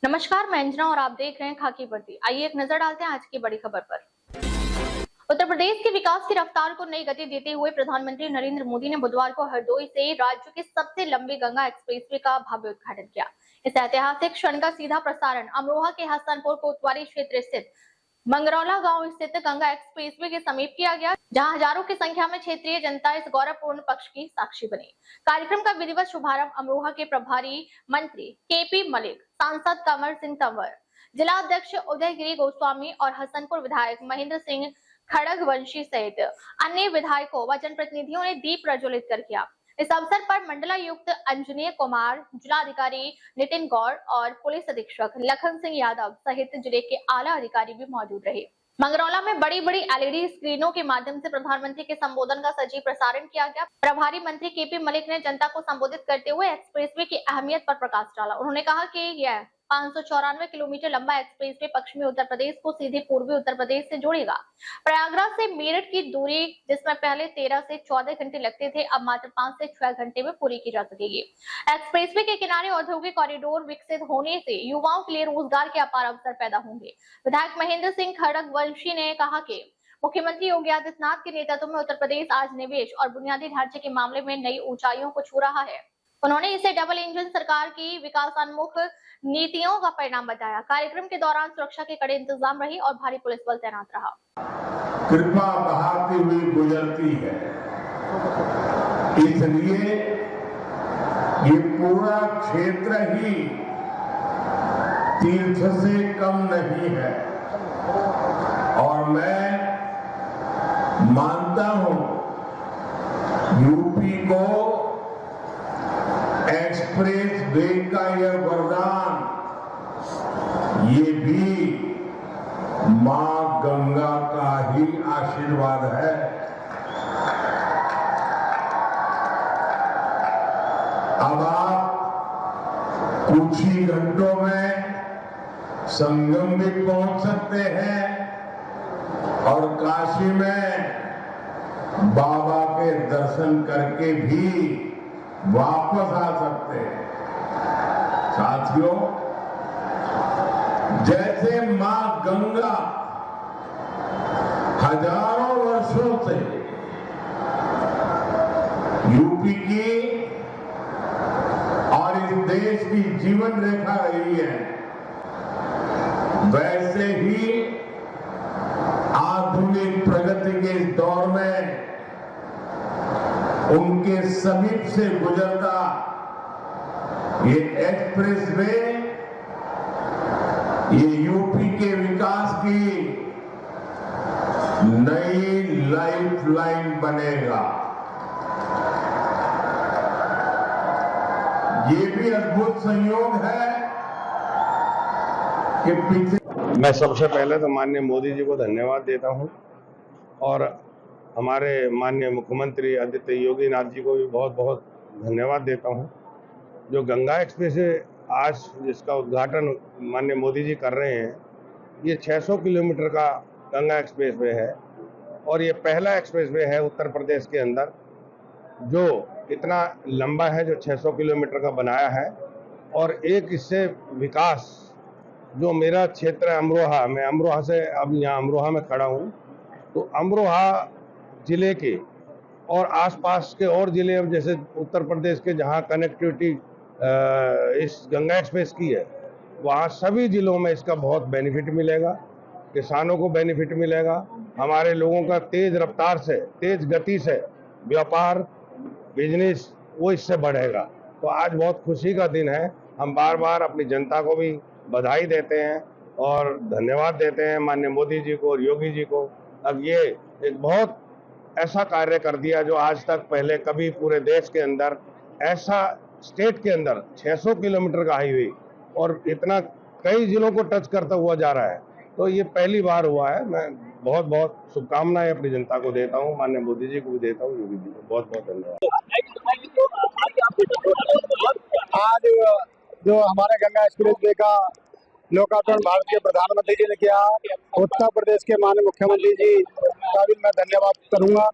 नमस्कार, मैं अंजना और आप देख रहे हैं खाकी वर्दी। आइए एक नजर डालते हैं आज की बड़ी खबर पर। उत्तर प्रदेश के विकास की रफ्तार को नई गति देते हुए प्रधानमंत्री नरेंद्र मोदी ने बुधवार को हरदोई से राज्य के सबसे लंबे गंगा एक्सप्रेसवे का भव्य उद्घाटन किया। इस ऐतिहासिक क्षण का सीधा प्रसारण अमरोहा के हसनपुर कोतवाली क्षेत्र स्थित मंगरौला गांव स्थित गंगा एक्सप्रेसवे के समीप किया गया, जहां हजारों की संख्या में क्षेत्रीय जनता इस गौरवपूर्ण पक्ष की साक्षी बनी। कार्यक्रम का विधिवत शुभारंभ अमरोहा के प्रभारी मंत्री केपी मलिक, सांसद कंवर सिंह तंवर, जिला अध्यक्ष उदयगिरी गोस्वामी और हसनपुर विधायक महेंद्र सिंह खड़गवंशी सहित अन्य विधायकों व जनप्रतिनिधियों ने दीप प्रज्वलित कर किया। इस अवसर पर मंडलायुक्त अंजनीय कुमार, जिलाधिकारी नितिन गौड़ और पुलिस अधीक्षक लखन सिंह यादव सहित जिले के आला अधिकारी भी मौजूद रहे। मंगरौला में बड़ी बड़ी एलईडी स्क्रीनों के माध्यम से प्रधानमंत्री के संबोधन का सजीव प्रसारण किया गया। प्रभारी मंत्री केपी मलिक ने जनता को संबोधित करते हुए एक्सप्रेसवे की अहमियत पर प्रकाश डाला। उन्होंने कहा कि यह 594 किलोमीटर लंबा एक्सप्रेसवे पश्चिमी उत्तर प्रदेश को सीधे पूर्वी उत्तर प्रदेश से जोड़ेगा। प्रयागराज से मेरठ की दूरी, जिसमें पहले 13 से 14 घंटे लगते थे, अब मात्र 5 से 6 घंटे में पूरी की जा सकेगी। एक्सप्रेसवे के किनारे औद्योगिक कॉरिडोर विकसित होने से युवाओं के लिए रोजगार के अपार अवसर पैदा होंगे। विधायक महेंद्र सिंह खड़गवंशी ने कहा कि मुख्यमंत्री योगी आदित्यनाथ के नेतृत्व में उत्तर प्रदेश आज निवेश और बुनियादी ढांचे के मामले में नई ऊंचाइयों को छू रहा है। उन्होंने इसे डबल इंजन सरकार की विकासोन्मुख नीतियों का परिणाम बताया। कार्यक्रम के दौरान सुरक्षा के कड़े इंतजाम रहे और भारी पुलिस बल तैनात रहा। कृपा बहाती हुई गुजरती है, इसलिए ये पूरा क्षेत्र ही तीर्थ से कम नहीं है। और मैं मानता हूं यूपी को एक्सप्रेस वे का यह वरदान, ये भी मां गंगा का ही आशीर्वाद है। अब आप कुछ ही घंटों में संगम भी पहुंच सकते हैं और काशी में बाबा के दर्शन करके भी वापस आ सकते हैं। साथियों, जैसे मां गंगा हजारों वर्षों से यूपी की और इस देश की जीवन रेखा रही है, वैसे ही आधुनिक प्रगति के इस दौर में उनके समीप से गुजरता ये एक्सप्रेसवे, ये यूपी के विकास की नई लाइफलाइन बनेगा। ये भी अद्भुत संयोग है कि पिछले मैं सबसे पहले तो माननीय मोदी जी को धन्यवाद देता हूं और हमारे माननीय मुख्यमंत्री आदित्य योगी नाथ जी को भी बहुत बहुत धन्यवाद देता हूं। जो गंगा एक्सप्रेस आज जिसका उद्घाटन माननीय मोदी जी कर रहे हैं, ये 600 किलोमीटर का गंगा एक्सप्रेसवे है और ये पहला एक्सप्रेसवे है उत्तर प्रदेश के अंदर जो इतना लंबा है, जो 600 किलोमीटर का बनाया है। और एक इससे विकास, जो मेरा क्षेत्र है अमरोहा, मैं अमरोहा से अब यहाँ अमरोहा में खड़ा हूँ, तो अमरोहा जिले के और आसपास के और जिले अब जैसे उत्तर प्रदेश के जहाँ कनेक्टिविटी इस गंगा एक्सप्रेस की है, वहाँ सभी जिलों में इसका बहुत बेनिफिट मिलेगा। किसानों को बेनिफिट मिलेगा, हमारे लोगों का तेज रफ्तार से, तेज गति से व्यापार, बिजनेस वो इससे बढ़ेगा। तो आज बहुत खुशी का दिन है। हम बार बार अपनी जनता को भी बधाई देते हैं और धन्यवाद देते हैं माननीय मोदी जी को और योगी जी को। अब ये एक बहुत ऐसा कार्य कर दिया जो आज तक पहले कभी पूरे देश के अंदर ऐसा, स्टेट के अंदर 600 किलोमीटर का हाईवे और इतना कई जिलों को टच करता हुआ जा रहा है, तो ये पहली बार हुआ है। मैं बहुत बहुत शुभकामनाएं अपनी जनता को देता हूँ, माननीय मोदी जी को भी देता हूँ, योगी जी को बहुत बहुत धन्यवाद। आज जो हमारे गंगा एक्सप्रेसवे का लोकार्पण भारत के प्रधानमंत्री जी ने किया, उत्तर प्रदेश के माननीय मुख्यमंत्री जी का भी मैं धन्यवाद करूंगा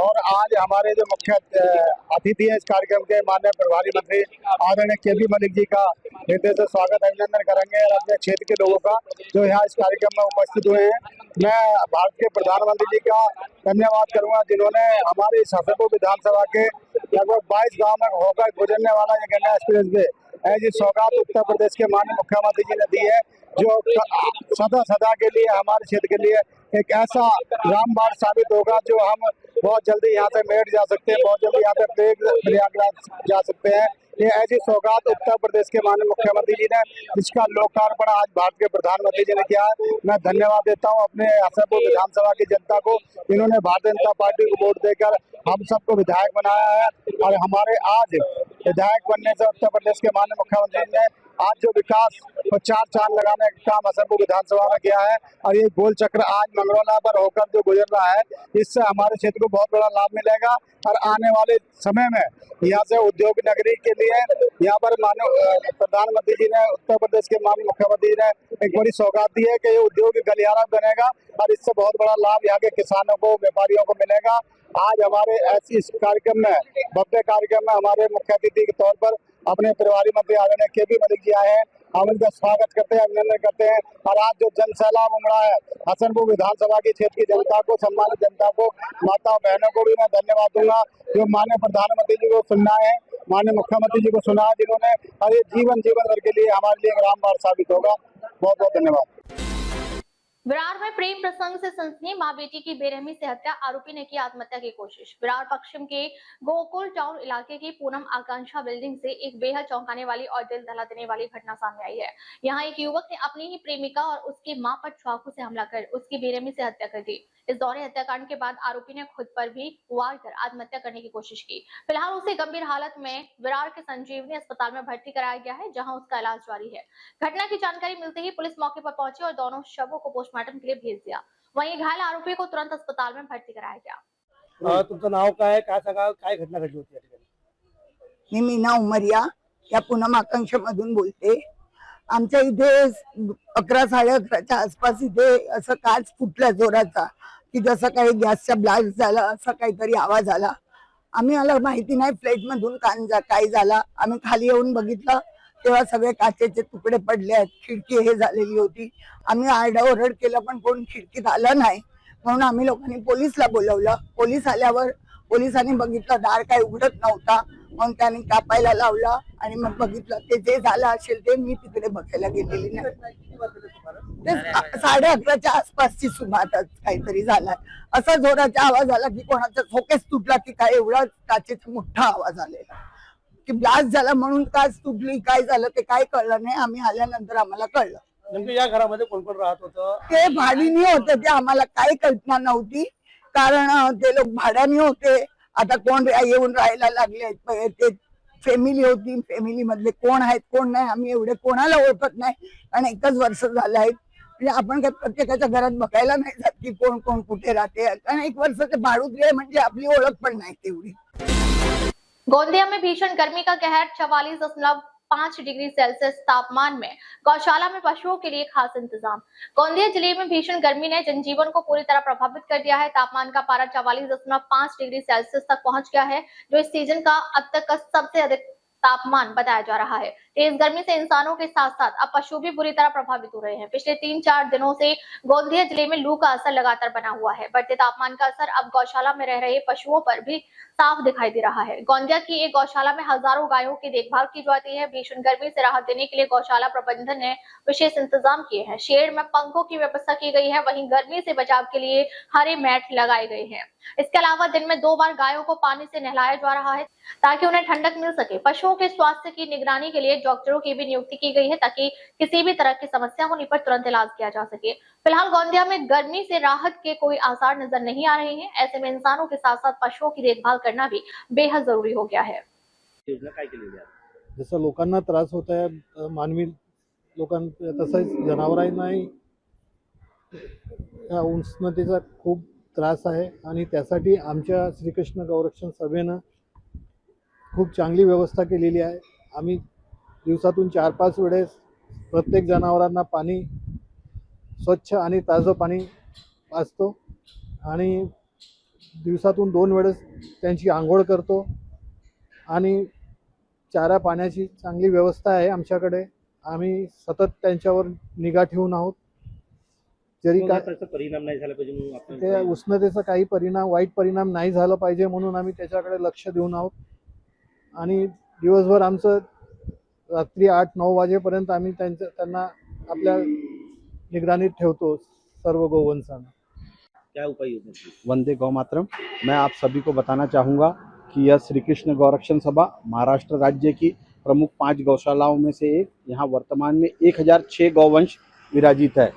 और आज हमारे जो मुख्य अतिथि है इस कार्यक्रम के माननीय प्रभारी मंत्री आदरणीय केबी मलिक जी का हृदय से स्वागत अभिनंदन करेंगे और अपने क्षेत्र के लोगों का जो यहाँ इस कार्यक्रम में उपस्थित हुए हैं। मैं भारत के प्रधानमंत्री जी का धन्यवाद करूंगा जिन्होंने हमारे इस हसनपुर विधानसभा के लगभग 22 गाँव में होकर गुजरने वाला ये गंगा एक्सप्रेस वे ऐसी सौगात उत्तर प्रदेश के माननीय मुख्यमंत्री जी ने दी है जो सदा सदा के लिए हमारे क्षेत्र के लिए एक ऐसा रामबाण साबित होगा जो हम बहुत जल्दी यहाँ से मेरठ जा सकते हैं, बहुत जल्दी यहाँ से प्रयागराज जा सकते हैं। ये ऐसी सौगात उत्तर प्रदेश के माननीय मुख्यमंत्री जी ने जिसका लोकार्पण आज भारत के प्रधानमंत्री जी ने किया है। मैं धन्यवाद देता हूँ अपने हसनपुर विधानसभा की जनता को, इन्होंने भारतीय जनता पार्टी को वोट देकर हम सबको विधायक बनाया है और हमारे आज विधायक बनने से उत्तर प्रदेश के माननीय मुख्यमंत्री ने आज जो विकास और 4 चांद लगाने का काम हसनपुर विधानसभा में किया है और ये गोल चक्र आज मंगरौला पर होकर जो गुजर रहा है इससे हमारे क्षेत्र को बहुत बड़ा लाभ मिलेगा और आने वाले समय में यहाँ से उद्योग नगरी के लिए यहाँ पर माननीय प्रधानमंत्री जी ने उत्तर प्रदेश के माननीय मुख्यमंत्री ने एक बड़ी सौगात दी है कि ये उद्योग गलियारा बनेगा और इससे बहुत बड़ा लाभ यहाँ के किसानों को व्यापारियों को मिलेगा। आज हमारे इस कार्यक्रम में भव्य कार्यक्रम में हमारे मुख्य अतिथि के तौर पर अपने प्रभारी मंत्री आदरणीय केबी मलिक जी आए हैं। हम इनका स्वागत करते हैं, अभिनंदन करते हैं और आज जो जन सैलाब उमड़ा है हसनपुर विधानसभा की क्षेत्र की जनता को, सम्मानित जनता को, माता बहनों को भी मैं धन्यवाद दूंगा जो माननीय प्रधानमंत्री जी को सुनना है, माननीय मुख्यमंत्री जी को सुना है जिन्होंने और ये जीवन भर के लिए हमारे लिए रामबाण साबित होगा। बहुत बहुत धन्यवाद। विरार में प्रेम प्रसंग से सनसनी, मां बेटी की बेरहमी से हत्या, आरोपी ने की आत्महत्या की कोशिश। विरार पश्चिम के गोकुल टाउन इलाके की पूनम आकांक्षा बिल्डिंग से एक बेहद चौंकाने वाली और दिल दहला देने वाली घटना सामने आई है। यहाँ एक युवक ने अपनी ही प्रेमिका और उसकी मां पर चाकू से हमला कर उसकी बेरहमी से हत्या कर दी। इस दौरे हत्याकांड के बाद आरोपी ने खुद पर भी वार कर आत्महत्या करने की कोशिश की। फिलहाल उसे गंभीर हालत में विरार के संजीवनी अस्पताल में भर्ती कराया गया है, जहां उसका इलाज जारी है। घटना की जानकारी मिलते ही पुलिस मौके पर पहुंची और दोनों शवों को पोस्टमार्टम के लिए भेज दिया। वहीं घायल आरोपी को तुरंत अस्पताल में भर्ती कराया गया। तुमचं नाव काय, काय सांगा, काय घटना घडली होती या ठिकाणी? मी मीना उमरिया या पूनम आकांक्षा मधून बोलते। आमच्या इथे 11 11:30च्या आसपास इथे असं काच फुटला जोराचा की जसं काही गॅसचा ब्लास्ट झाला असा काहीतरी आवाज आला। आम्ही मला माहिती नाही फ्लॅट मधून काय झाला। आम्ही खाली येऊन बघितलं तेव्हा सगळे काचेचे तुकडे पडले आहेत, खिडकी हे झालेली होती। आम्ही आरडाओरड केलं पण कोण खिडकीत आलं नाही, म्हणून आम्ही लोकांनी पोलिसला बोलवलं। पोलीस आल्यावर पोलिसांनी बघितलं दार काही उघडत नव्हता, म्हणून त्यांनी कापायला लावला आणि मग बघितलं ते जे झालं असेल ते मी तिकडे बघायला गेलेली नाही। ते 11:30च्या आसपासची सुमारास काहीतरी झालाय। असा जोराचा आवाज आला की कोणाचा फोकस तुटला की काय, एवढा काचेचा मोठा आवाज आलेला की ब्लास्ट झाला, म्हणून काच तुटली काय झालं ते काय कळलं नाही। आम्ही आल्यानंतर आम्हाला कळलं। नेमकं या घरामध्ये कोण कोण राहत होतं? ते भाडीने होते, ते आम्हाला काही कल्पना नव्हती कारण ते लोक भाड्याने होते। आता कोण येऊन राहायला लागले, ते फॅमिली होती, फॅमिली मधले कोण आहेत कोण नाही आम्ही एवढे कोणाला ओळखत नाही कारण एकच वर्ष झालं आहे। म्हणजे आपण काय प्रत्येकाच्या घरात बघायला नाही जात की कोण कोण कुठे राहते, कारण 1 वर्षाचे भाडुतले म्हणजे आपली ओळख पण नाही तेवढी। गोंदिया में भीषण गर्मी का कहर, 44.5 डिग्री सेल्सियस तापमान में गौशाला में पशुओं के लिए खास इंतजाम। गोंदिया जिले में भीषण गर्मी ने जनजीवन को पूरी तरह प्रभावित कर दिया है। तापमान का पारा 44.5 डिग्री सेल्सियस तक पहुंच गया है, जो इस सीजन का अब तक का सबसे अधिक तापमान बताया जा रहा है। तेज गर्मी से इंसानों के साथ साथ अब पशु भी बुरी तरह प्रभावित हो रहे हैं। पिछले 3-4 दिनों से गोंदिया जिले में लू का असर लगातार बना हुआ है। बढ़ते तापमान का असर अब गौशाला में रह रहे पशुओं पर भी साफ दिखाई दे रहा है। गोंदिया की एक गौशाला में हजारों गायों की देखभाल की जाती है। भीषण गर्मी से राहत देने के लिए गौशाला प्रबंधन ने विशेष इंतजाम किए हैं। शेड में पंखों की व्यवस्था की गई है, वहीं गर्मी से बचाव के लिए हरे मैट लगाए गए हैं। इसके अलावा दिन में 2 बार गायों को पानी से नहलाया जा रहा है ताकि उन्हें ठंडक मिल सके। पशुओं के स्वास्थ्य की निगरानी के लिए डॉक्टरों की भी नियुक्ति की गई है ताकि किसी भी तरह की समस्या होने पर तुरंत इलाज किया जा सके। फिलहाल गोंदिया में गर्मी से राहत के कोई आसार नजर नहीं आ रहे हैं। ऐसे में इंसानों के साथ साथ पशुओं की देखभाल करना भी बेहद जरूरी हो गया है। जसं लोकांना त्रास होत आहे मानवी लोकांना तसंच जनावरांनाही या उष्णतेचा खूप त्रास आहे आणि त्यासाठी आमच्या श्रीकृष्ण गौरक्षण सभेनं खूप चांगली व्यवस्था केलेली आहे। आम्ही दिवसातून 4-5 वेळेस प्रत्येक जनावरांना पाणी स्वच्छ आणि ताजं पाणी पाजतो आणि दिवसातून 2 वेळेस त्यांची आंघोळ करतो आणि चारा पाण्याची चांगली व्यवस्था आहे आमच्याकडे. आम्ही सतत त्यांच्यावर निगा ठेवून आहोत. जरी काय त्याचा परिणाम नाही झाला पाहिजे म्हणून आपण ते उष्णतेचा काही वाईट परिणाम नाही झाला पाहिजे म्हणून आम्ही त्याच्याकडे लक्ष देऊन आहोत. आणि दिवसभर आमचं रात्री 8-9 वाजेपर्यंत आम्ही त्यांना आपल्या निगराणीत ठेवतो सर्व गोवंशांना. क्या उपाय योजना की? वंदे गौ मातरम। मैं आप सभी को बताना चाहूँगा कि यह श्री कृष्ण गौरक्षण सभा महाराष्ट्र राज्य की प्रमुख 5 गौशालाओं में से एक। यहाँ वर्तमान में 1006 गौवंश विराजित है।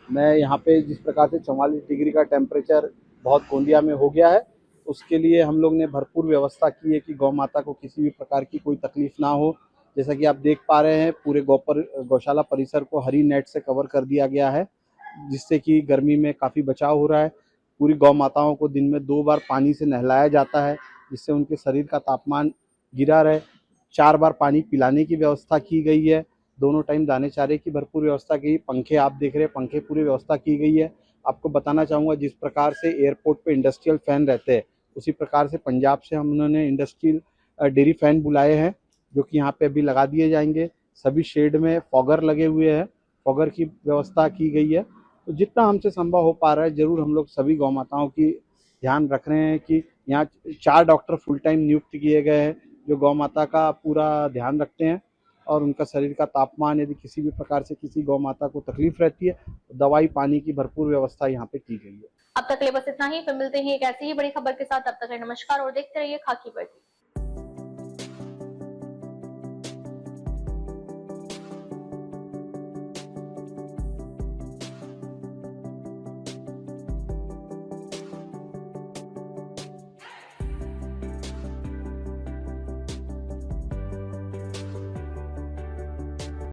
मैं यहाँ पे जिस प्रकार से 44 डिग्री का टेम्परेचर बहुत गोंदिया में हो गया है, उसके लिए हम लोग ने भरपूर व्यवस्था की है कि गौ माता को किसी भी प्रकार की कोई तकलीफ ना हो। जैसा कि आप देख पा रहे हैं, पूरे गौशाला परिसर को हरी नेट से कवर कर दिया गया है, जिससे कि गर्मी में काफ़ी बचाव हो रहा है। पूरी गौ माताओं को दिन में 2 बार पानी से नहलाया जाता है, जिससे उनके शरीर का तापमान गिरा रहे। 4 बार पानी पिलाने की व्यवस्था की गई है। दोनों टाइम दाने चारे की भरपूर व्यवस्था की। पंखे आप देख रहे हैं, पंखे पूरी व्यवस्था की गई है। आपको बताना चाहूँगा, जिस प्रकार से एयरपोर्ट पे इंडस्ट्रियल फ़ैन रहते हैं, उसी प्रकार से पंजाब से हम उन्होंने इंडस्ट्रियल डेयरी फ़ैन बुलाए हैं, जो कि यहाँ पे अभी लगा दिए जाएंगे। सभी शेड में फॉगर लगे हुए हैं, फॉगर की व्यवस्था की गई है। तो जितना हमसे संभव हो पा रहा है, ज़रूर हम लोग सभी गौ माताओं की ध्यान रख रहे हैं कि यहाँ 4 डॉक्टर फुल टाइम नियुक्त किए गए हैं, जो गौ माता का पूरा ध्यान रखते हैं और उनका शरीर का तापमान, यदि किसी भी प्रकार से किसी गौ माता को तकलीफ रहती है, तो दवाई पानी की भरपूर व्यवस्था यहाँ पे की गई है। अब तक के लिए बस इतना ही। फिर मिलते हैं एक ऐसी ही बड़ी खबर के साथ। तब तक नमस्कार और देखते रहिए खाकी वर्दी।